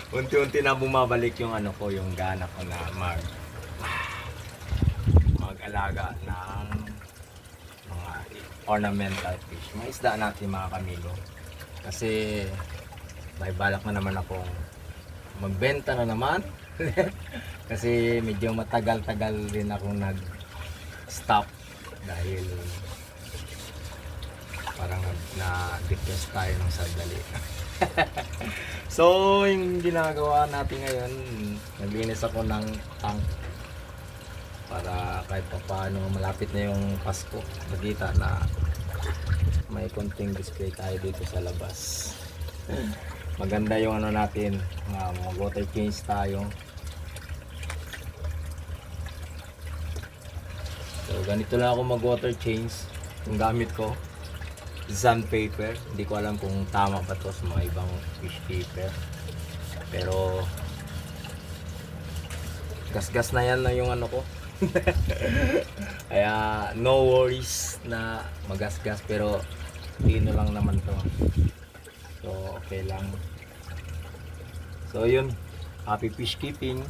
Unti-unti na bumabalik yung ano ko, yung gana ko na mag-alaga ng mga ornamental fish. Mga isda natin mga kamigo. Kasi may balak na naman akong magbenta na naman. Kasi medyo matagal-tagal rin akong nag-stop dahil parang na-depress tayo ng sandali. So, yung ginagawa natin ngayon, naglinis ako ng tank para kahit pa paano malapit na yung Pasko, makita na may konting display tayo dito sa labas. Maganda yung ano natin, mga water change tayo. So, ganito lang ako mag-water change. Yung gamit ko, sandpaper. Hindi ko alam kung tama ba to sa mga ibang fish paper. Pero, gas-gas na yan na yung ano ko. Kaya, no worries na magasgas. Pero, tino lang naman to. So, okay lang. So, yun. Happy fish keeping.